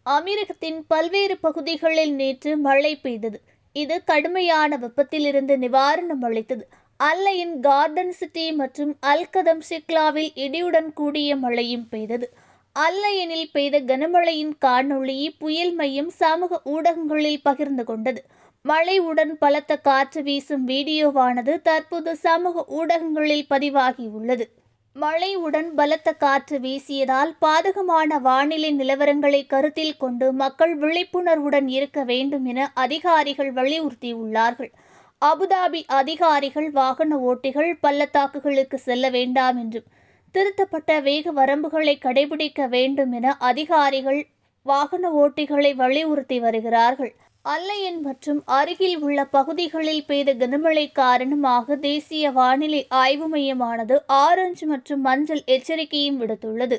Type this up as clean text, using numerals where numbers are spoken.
அமீரகத்தின் பல்வேறு பகுதிகளில் நேற்று மழை பெய்தது. இது கடுமையான வெப்பத்திலிருந்து நிவாரணம் அளித்தது. அல்லையின் கார்டன் சிட்டி மற்றும் அல்கதம் சிக்லாவில் இடியுடன் கூடிய மழையும் பெய்தது. அல்லையனில் பெய்த கனமழையின் காணொளி புயல் மையம் சமூக ஊடகங்களில் பகிர்ந்து கொண்டது. மழையுடன் பலத்த காற்று வீசும் வீடியோவானது தற்போது சமூக ஊடகங்களில் பதிவாகியுள்ளது. மழையுடன் பலத்த காற்று வீசியதால் பாதகமான வானிலை நிலவரங்களை கருத்தில் கொண்டு மக்கள் விழிப்புணர்வுடன் இருக்க வேண்டும் என அதிகாரிகள் வலியுறுத்தியுள்ளார்கள். அபுதாபி அதிகாரிகள் வாகன ஓட்டிகள் பள்ளத்தாக்குகளுக்கு செல்ல வேண்டாம் என்றும் திருத்தப்பட்ட வேக வரம்புகளை கடைபிடிக்க வேண்டும் என அதிகாரிகள் வாகன ஓட்டிகளை வலியுறுத்தி வருகிறார்கள். அல்லையன் மற்றும் அருகில் உள்ள பகுதிகளில் பெய்த கனமழை காரணமாக தேசிய வானிலை ஆய்வு மையமானது ஆரஞ்சு மற்றும் மஞ்சள் எச்சரிக்கையும் விடுத்துள்ளது.